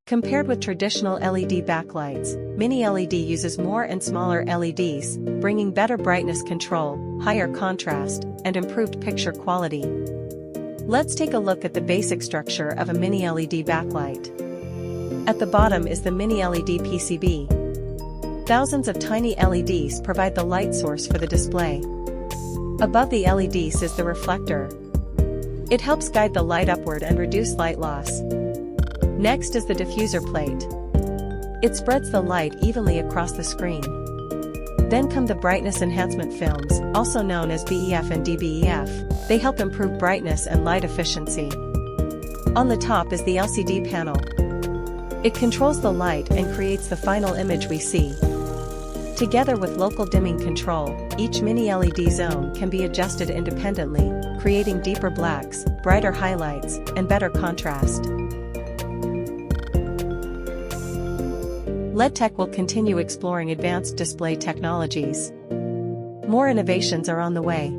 Compared with traditional LED backlights, Mini-LED uses more and smaller LEDs, bringing better brightness control, higher contrast, and improved picture quality. Let's take a look at the basic structure of a Mini-LED backlight. At the bottom is the Mini-LED PCB. Thousands of tiny LEDs provide the light source for the display. Above the LEDs is the reflector. It helps guide the light upward and reduce light loss. Next is the diffuser plate. It spreads the light evenly across the screen. Then come the brightness enhancement films, also known as BEF and DBEF. They help improve brightness and light efficiency. On the top is the LCD panel. It controls the light and creates the final image we see. Together with local dimming control, each Mini-LED zone can be adjusted independently, creating deeper blacks, brighter highlights, and better contrast. Leadtek will continue exploring advanced display technologies. More innovations are on the way.